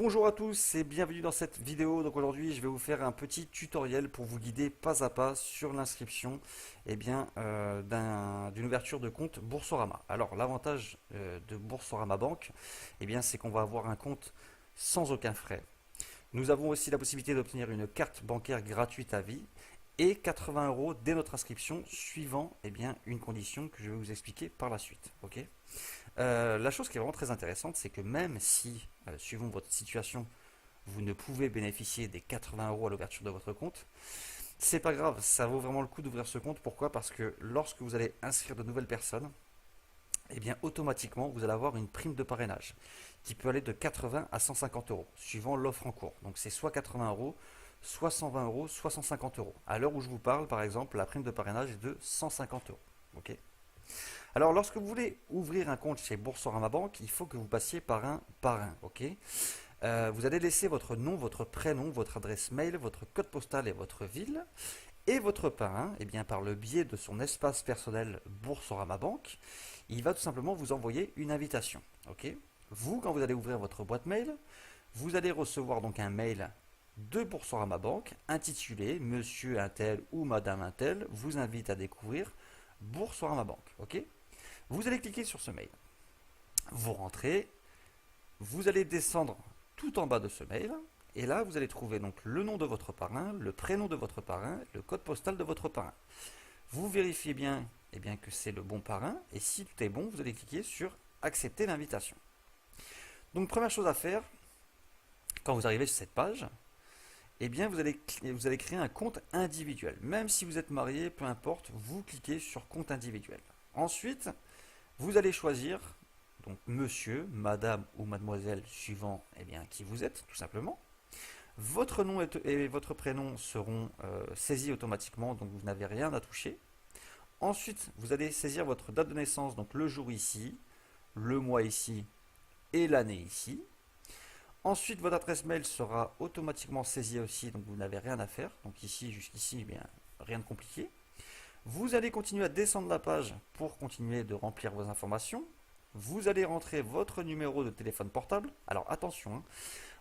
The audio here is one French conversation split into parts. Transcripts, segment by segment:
Bonjour à tous et bienvenue dans cette vidéo. Donc aujourd'hui, je vais vous faire un petit tutoriel pour vous guider pas à pas sur l'inscription d'une ouverture de compte Boursorama. Alors l'avantage de Boursorama Banque, c'est qu'on va avoir un compte sans aucun frais. Nous avons aussi la possibilité d'obtenir une carte bancaire gratuite à vie et 80 euros dès notre inscription, suivant une condition que je vais vous expliquer par la suite. Ok. La chose qui est vraiment très intéressante, c'est que même si, suivant votre situation, vous ne pouvez bénéficier des 80 euros à l'ouverture de votre compte, c'est pas grave, ça vaut vraiment le coup d'ouvrir ce compte. Pourquoi? Parce que lorsque vous allez inscrire de nouvelles personnes, automatiquement, vous allez avoir une prime de parrainage qui peut aller de 80 à 150 euros, suivant l'offre en cours. Donc c'est soit 80 euros, soit 120 euros, soit 150 euros. À l'heure où je vous parle, par exemple, la prime de parrainage est de 150 euros. Ok. Alors, lorsque vous voulez ouvrir un compte chez Boursorama Banque, il faut que vous passiez par un parrain. Ok. Vous allez laisser votre nom, votre prénom, votre adresse mail, votre code postal et votre ville. Et votre parrain, par le biais de son espace personnel Boursorama Banque, il va tout simplement vous envoyer une invitation. Ok. Vous, quand vous allez ouvrir votre boîte mail, vous allez recevoir donc un mail de Boursorama Banque intitulé Monsieur Untel ou Madame Untel vous invite à découvrir Boursorama Banque. Ok. Vous allez cliquer sur ce mail. Vous rentrez, vous allez descendre tout en bas de ce mail, et là vous allez trouver donc le nom de votre parrain, le prénom de votre parrain, le code postal de votre parrain. Vous vérifiez bien, que c'est le bon parrain, et si tout est bon, vous allez cliquer sur accepter l'invitation. Donc première chose à faire, quand vous arrivez sur cette page, vous allez créer un compte individuel. Même si vous êtes marié, peu importe, vous cliquez sur compte individuel. Ensuite, vous allez choisir donc monsieur, madame ou mademoiselle suivant qui vous êtes tout simplement. Votre nom et votre prénom seront saisis automatiquement, donc vous n'avez rien à toucher. Ensuite, vous allez saisir votre date de naissance, donc le jour ici, le mois ici et l'année ici. Ensuite, votre adresse mail sera automatiquement saisie aussi, donc vous n'avez rien à faire. Donc ici, jusqu'ici, rien de compliqué. Vous allez continuer à descendre la page pour continuer de remplir vos informations. Vous allez rentrer votre numéro de téléphone portable. Alors attention,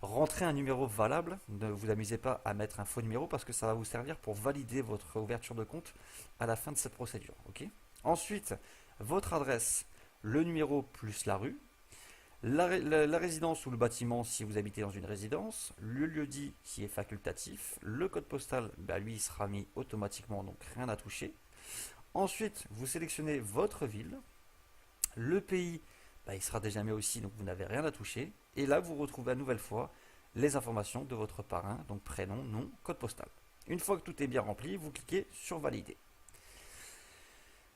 rentrez un numéro valable. Ne vous amusez pas à mettre un faux numéro parce que ça va vous servir pour valider votre ouverture de compte à la fin de cette procédure. Okay. Ensuite, votre adresse, le numéro plus la rue. La résidence ou le bâtiment si vous habitez dans une résidence, le lieu-dit qui est facultatif, le code postal, lui il sera mis automatiquement, donc rien à toucher. Ensuite, vous sélectionnez votre ville, le pays, il sera déjà mis aussi, donc vous n'avez rien à toucher. Et là, vous retrouvez à nouvelle fois les informations de votre parrain, donc prénom, nom, code postal. Une fois que tout est bien rempli, vous cliquez sur valider.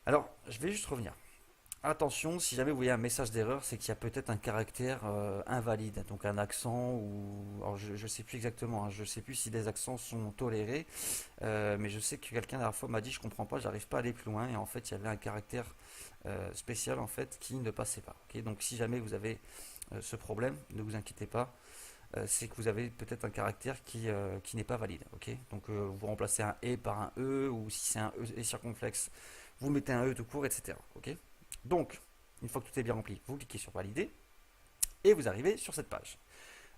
Alors, je vais juste revenir. Attention, si jamais vous voyez un message d'erreur, c'est qu'il y a peut-être un caractère invalide, donc un accent ou... Alors je ne sais plus exactement, je ne sais plus si les accents sont tolérés, mais je sais que quelqu'un la dernière fois m'a dit je comprends pas, j'arrive pas à aller plus loin, et en fait il y avait un caractère spécial en fait qui ne passait pas. Okay. Donc si jamais vous avez ce problème, ne vous inquiétez pas, c'est que vous avez peut-être un caractère qui n'est pas valide. Okay. Donc vous remplacez un E par un E, ou si c'est un E circonflexe, vous mettez un E tout court, etc. Okay. Donc, une fois que tout est bien rempli, vous cliquez sur valider et vous arrivez sur cette page.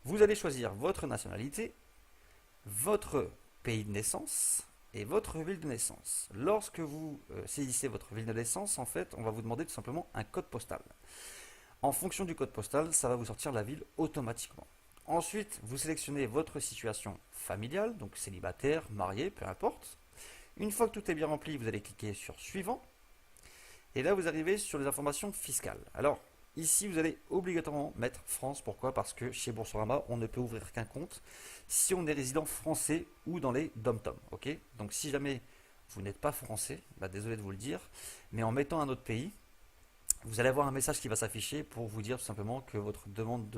Vous allez choisir votre nationalité, votre pays de naissance et votre ville de naissance. Lorsque vous saisissez votre ville de naissance, en fait, on va vous demander tout simplement un code postal. En fonction du code postal, ça va vous sortir la ville automatiquement. Ensuite, vous sélectionnez votre situation familiale, donc célibataire, marié, peu importe. Une fois que tout est bien rempli, vous allez cliquer sur suivant. Et là, vous arrivez sur les informations fiscales. Alors, ici, vous allez obligatoirement mettre France. Pourquoi? Parce que chez Boursorama, on ne peut ouvrir qu'un compte si on est résident français ou dans les dom-tom. Okay. Donc, si jamais vous n'êtes pas français, désolé de vous le dire, mais en mettant un autre pays, vous allez avoir un message qui va s'afficher pour vous dire tout simplement que votre demande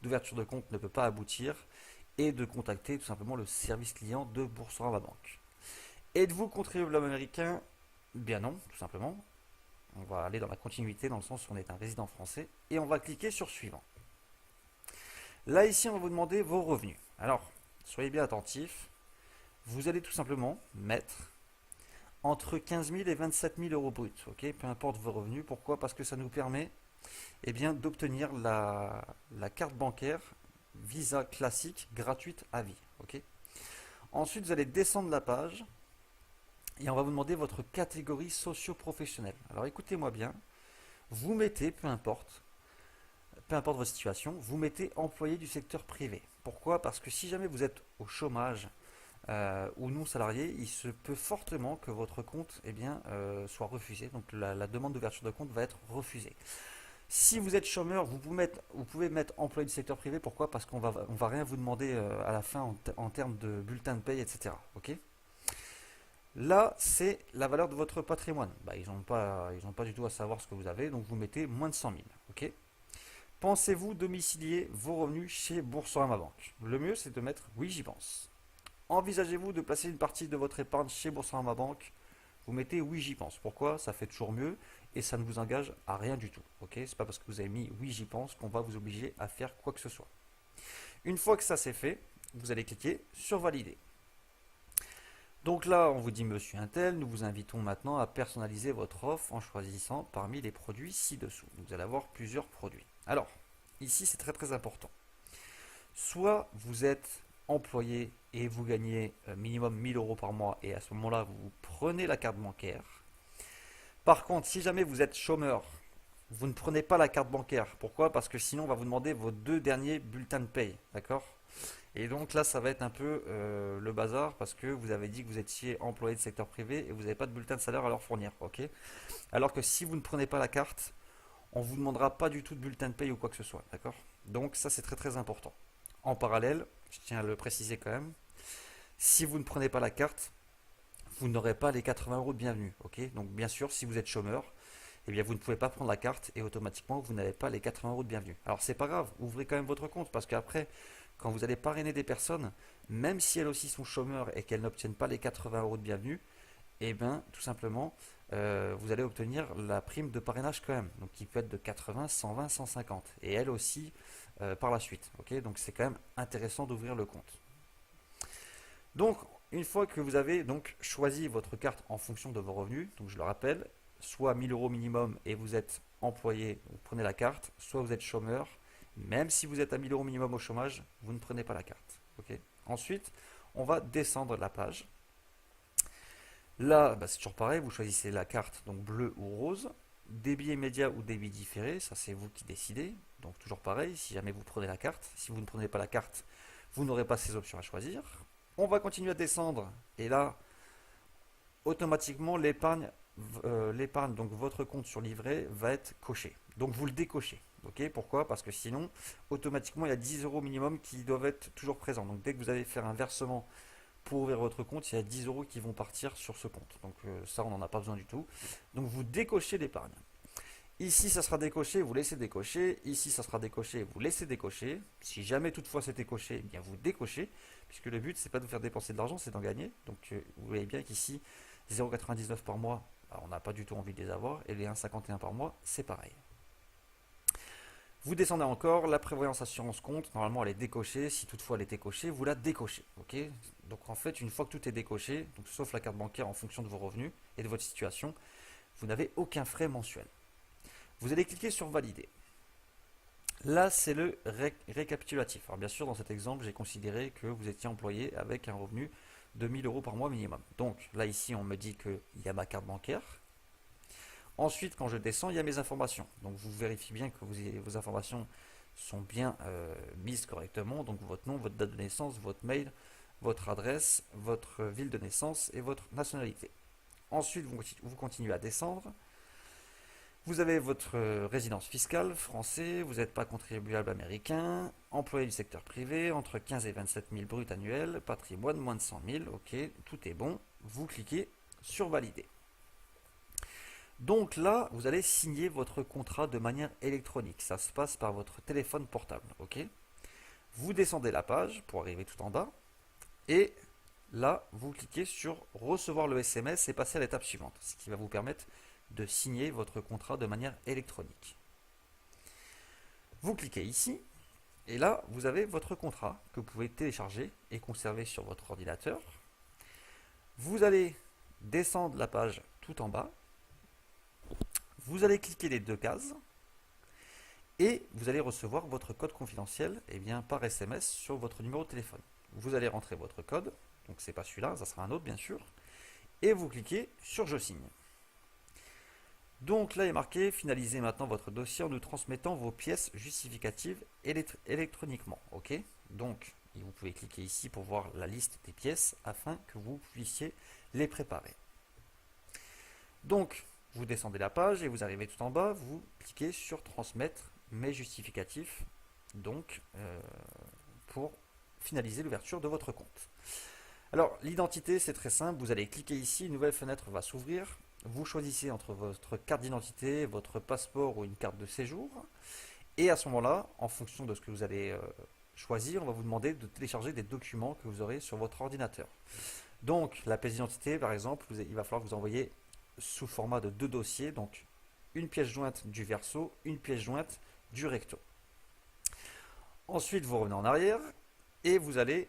d'ouverture de compte ne peut pas aboutir et de contacter tout simplement le service client de Boursorama Banque. Êtes-vous contribuable américain? Bien non, tout simplement. On va aller dans la continuité dans le sens où on est un résident français et on va cliquer sur suivant. Là ici on va vous demander vos revenus. Alors soyez bien attentifs. Vous allez tout simplement mettre entre 15 000 et 27 000 euros bruts. Okay, peu importe vos revenus. Pourquoi? Parce que ça nous permet d'obtenir la carte bancaire visa classique gratuite à vie. Ok. Ensuite, vous allez descendre la page et on va vous demander votre catégorie socio-professionnelle. Alors écoutez-moi bien, vous mettez, peu importe votre situation, vous mettez employé du secteur privé. Pourquoi? Parce que si jamais vous êtes au chômage ou non salarié, il se peut fortement que votre compte soit refusé. Donc la demande d'ouverture de compte va être refusée. Si vous êtes chômeur, vous pouvez mettre employé du secteur privé. Pourquoi? Parce on va rien vous demander à la fin en termes de bulletin de paye, etc. Ok. Là, c'est la valeur de votre patrimoine. Bah, ils n'ont pas du tout à savoir ce que vous avez, donc vous mettez moins de 100 000. Ok. Pensez-vous domicilier vos revenus chez Boursorama Banque? Le mieux, c'est de mettre oui, j'y pense. Envisagez-vous de placer une partie de votre épargne chez Boursorama Banque? Vous mettez oui, j'y pense. Pourquoi? Ça fait toujours mieux et ça ne vous engage à rien du tout. Ok. C'est pas parce que vous avez mis oui, j'y pense qu'on va vous obliger à faire quoi que ce soit. Une fois que ça c'est fait, vous allez cliquer sur valider. Donc là, on vous dit Monsieur Intel, nous vous invitons maintenant à personnaliser votre offre en choisissant parmi les produits ci-dessous. Vous allez avoir plusieurs produits. Alors, ici, c'est très très important. Soit vous êtes employé et vous gagnez minimum 1000 euros par mois et à ce moment-là, vous prenez la carte bancaire. Par contre, si jamais vous êtes chômeur, vous ne prenez pas la carte bancaire. Pourquoi? Parce que sinon, on va vous demander vos 2 derniers bulletins de paye. D'accord? Et donc là, ça va être un peu le bazar parce que vous avez dit que vous étiez employé de secteur privé et vous n'avez pas de bulletin de salaire à leur fournir. Ok. Alors que si vous ne prenez pas la carte, on ne vous demandera pas du tout de bulletin de paye ou quoi que ce soit. D'accord. Donc ça, c'est très très important. En parallèle, je tiens à le préciser quand même, si vous ne prenez pas la carte, vous n'aurez pas les 80 euros de bienvenue. Ok. Donc bien sûr, si vous êtes chômeur, eh bien vous ne pouvez pas prendre la carte et automatiquement vous n'avez pas les 80 euros de bienvenue. Alors c'est pas grave, ouvrez quand même votre compte parce qu'après, quand vous allez parrainer des personnes, même si elles aussi sont chômeurs et qu'elles n'obtiennent pas les 80 euros de bienvenue, eh bien tout simplement, vous allez obtenir la prime de parrainage quand même, donc qui peut être de 80, 120, 150, et elle aussi par la suite. Ok, donc c'est quand même intéressant d'ouvrir le compte. Donc une fois que vous avez donc choisi votre carte en fonction de vos revenus, donc je le rappelle, soit 1000 euros minimum et vous êtes employé, vous prenez la carte, soit vous êtes chômeur, même si vous êtes à 1000 euros minimum au chômage, vous ne prenez pas la carte. Okay. Ensuite, on va descendre la page. Là, c'est toujours pareil, vous choisissez la carte, donc bleu ou rose. Débit immédiat ou débit différé, ça c'est vous qui décidez. Donc toujours pareil, si jamais vous prenez la carte, si vous ne prenez pas la carte, vous n'aurez pas ces options à choisir. On va continuer à descendre et là, automatiquement, l'épargne, donc votre compte sur livret, va être coché. Donc vous le décochez. Okay. Pourquoi? Parce que sinon, automatiquement, il y a 10 euros minimum qui doivent être toujours présents. Donc dès que vous allez faire un versement pour ouvrir votre compte, il y a 10 euros qui vont partir sur ce compte. Donc ça, on n'en a pas besoin du tout. Donc vous décochez l'épargne. Ici, ça sera décoché, vous laissez décocher. Ici, ça sera décoché, vous laissez décocher. Si jamais toutefois c'était coché, eh bien vous décochez. Puisque le but, c'est pas de vous faire dépenser de l'argent, c'est d'en gagner. Donc vous voyez bien qu'ici, 0,99 par mois, on n'a pas du tout envie de les avoir. Et les 1,51 par mois, c'est pareil. Vous descendez encore, la prévoyance assurance compte, normalement elle est décochée, si toutefois elle était cochée, vous la décochez. Okay. Donc en fait, une fois que tout est décoché, donc sauf la carte bancaire en fonction de vos revenus et de votre situation, vous n'avez aucun frais mensuel. Vous allez cliquer sur valider. Là, c'est le récapitulatif. Alors bien sûr, dans cet exemple, j'ai considéré que vous étiez employé avec un revenu de 1000 euros par mois minimum. Donc là, ici, on me dit qu'il y a ma carte bancaire. Ensuite, quand je descends, il y a mes informations. Donc vous vérifiez bien que vos informations sont bien mises correctement. Donc votre nom, votre date de naissance, votre mail, votre adresse, votre ville de naissance et votre nationalité. Ensuite, vous continuez à descendre. Vous avez votre résidence fiscale, français, vous n'êtes pas contribuable américain, employé du secteur privé, entre 15 et 27 000 bruts annuels, patrimoine moins de 100 000, ok, tout est bon. Vous cliquez sur valider. Donc là, vous allez signer votre contrat de manière électronique. Ça se passe par votre téléphone portable. Ok. Vous descendez la page pour arriver tout en bas. Et là, vous cliquez sur recevoir le SMS et passer à l'étape suivante. Ce qui va vous permettre de signer votre contrat de manière électronique. Vous cliquez ici. Et là, vous avez votre contrat que vous pouvez télécharger et conserver sur votre ordinateur. Vous allez descendre la page tout en bas. Vous allez cliquer les deux cases et vous allez recevoir votre code confidentiel par SMS sur votre numéro de téléphone. Vous allez rentrer votre code, donc c'est pas celui-là, ça sera un autre bien sûr, et vous cliquez sur Je signe. Donc là il est marqué finalisez maintenant votre dossier en nous transmettant vos pièces justificatives électroniquement. Ok, donc vous pouvez cliquer ici pour voir la liste des pièces afin que vous puissiez les préparer. Donc vous descendez la page et vous arrivez tout en bas, vous cliquez sur transmettre mes justificatifs, donc pour finaliser l'ouverture de votre compte. Alors l'identité c'est très simple, vous allez cliquer ici, une nouvelle fenêtre va s'ouvrir, vous choisissez entre votre carte d'identité, votre passeport ou une carte de séjour, et à ce moment-là, en fonction de ce que vous allez choisir, on va vous demander de télécharger des documents que vous aurez sur votre ordinateur. Donc la pièce d'identité par exemple, il va falloir que vous envoyiez sous format de 2 dossiers, donc une pièce jointe du verso, une pièce jointe du recto. Ensuite vous revenez en arrière et vous allez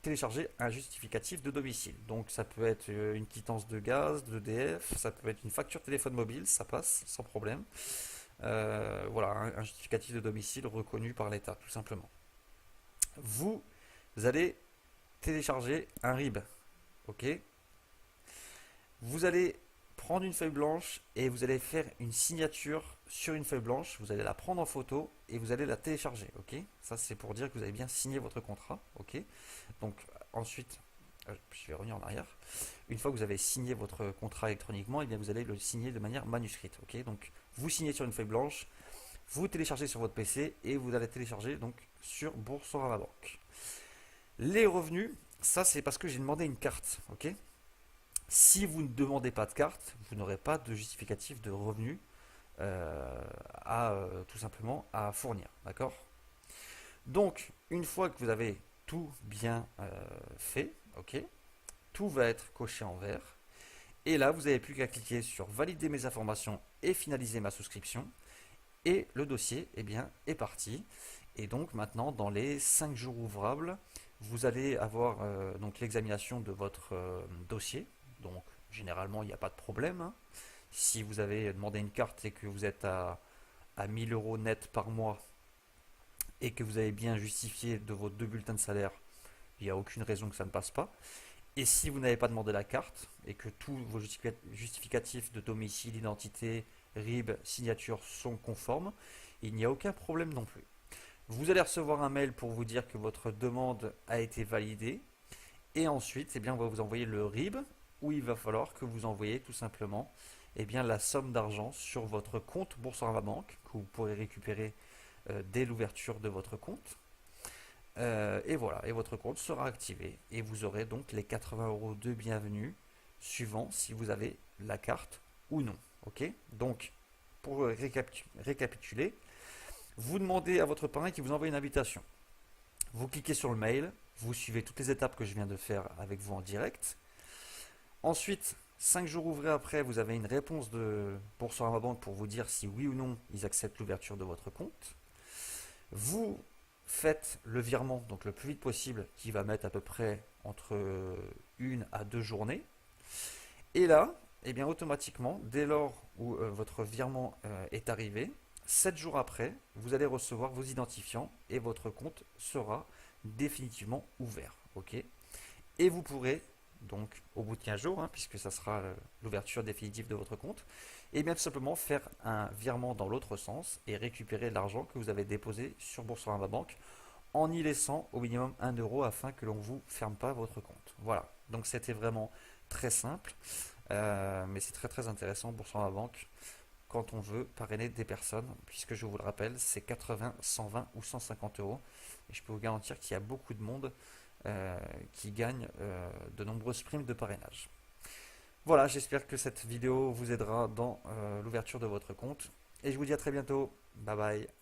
télécharger un justificatif de domicile. Donc ça peut être une quittance de gaz, d'EDF, ça peut être une facture téléphone mobile, ça passe sans problème. Voilà, un justificatif de domicile reconnu par l'État, tout simplement. Vous allez télécharger un RIB, ok. Vous allez prendre une feuille blanche et vous allez faire une signature sur une feuille blanche. Vous allez la prendre en photo et vous allez la télécharger, ok. Ça c'est pour dire que vous avez bien signé votre contrat, ok. Donc ensuite, je vais revenir en arrière. Une fois que vous avez signé votre contrat électroniquement, et bien vous allez le signer de manière manuscrite, ok. Donc vous signez sur une feuille blanche, vous téléchargez sur votre PC et vous allez télécharger donc sur Boursorama Banque. Les revenus, ça c'est parce que j'ai demandé une carte, ok. Si vous ne demandez pas de carte, vous n'aurez pas de justificatif de revenus tout simplement à fournir, d'accord. Donc une fois que vous avez tout bien fait, ok, tout va être coché en vert. Et là, vous n'avez plus qu'à cliquer sur valider mes informations et finaliser ma souscription. Et le dossier est parti. Et donc maintenant, dans les 5 jours ouvrables, vous allez avoir donc l'examination de votre dossier. Donc généralement, il n'y a pas de problème, hein. Si vous avez demandé une carte et que vous êtes à 1000 euros net par mois et que vous avez bien justifié de vos 2 bulletins de salaire, il n'y a aucune raison que ça ne passe pas. Et si vous n'avez pas demandé la carte et que tous vos justificatifs de domicile, identité, RIB, signature sont conformes, il n'y a aucun problème non plus. Vous allez recevoir un mail pour vous dire que votre demande a été validée. Et ensuite, on va vous envoyer le RIB où il va falloir que vous envoyiez tout simplement la somme d'argent sur votre compte Boursorama Banque que vous pourrez récupérer dès l'ouverture de votre compte. Et voilà, et votre compte sera activé et vous aurez donc les 80 euros de bienvenue suivant si vous avez la carte ou non. Ok, donc pour récapituler, vous demandez à votre parrain qui vous envoie une invitation. Vous cliquez sur le mail, vous suivez toutes les étapes que je viens de faire avec vous en direct. Ensuite, 5 jours ouvrés après, vous avez une réponse de Boursorama Banque pour vous dire si oui ou non ils acceptent l'ouverture de votre compte. Vous faites le virement donc le plus vite possible qui va mettre à peu près entre 1 à 2 journées. Et là, automatiquement, dès lors où votre virement est arrivé, 7 jours après, vous allez recevoir vos identifiants et votre compte sera définitivement ouvert. Ok. Et vous pourrez donc au bout de 15 jours, puisque ça sera l'ouverture définitive de votre compte, tout simplement faire un virement dans l'autre sens et récupérer l'argent que vous avez déposé sur Boursorama Banque en y laissant au minimum 1 euro afin que l'on ne vous ferme pas votre compte. Voilà, donc c'était vraiment très simple, mais c'est très très intéressant Boursorama Banque quand on veut parrainer des personnes, puisque je vous le rappelle, c'est 80, 120 ou 150 euros. Et je peux vous garantir qu'il y a beaucoup de monde qui gagne de nombreuses primes de parrainage. Voilà, j'espère que cette vidéo vous aidera dans l'ouverture de votre compte. Et je vous dis à très bientôt. Bye bye.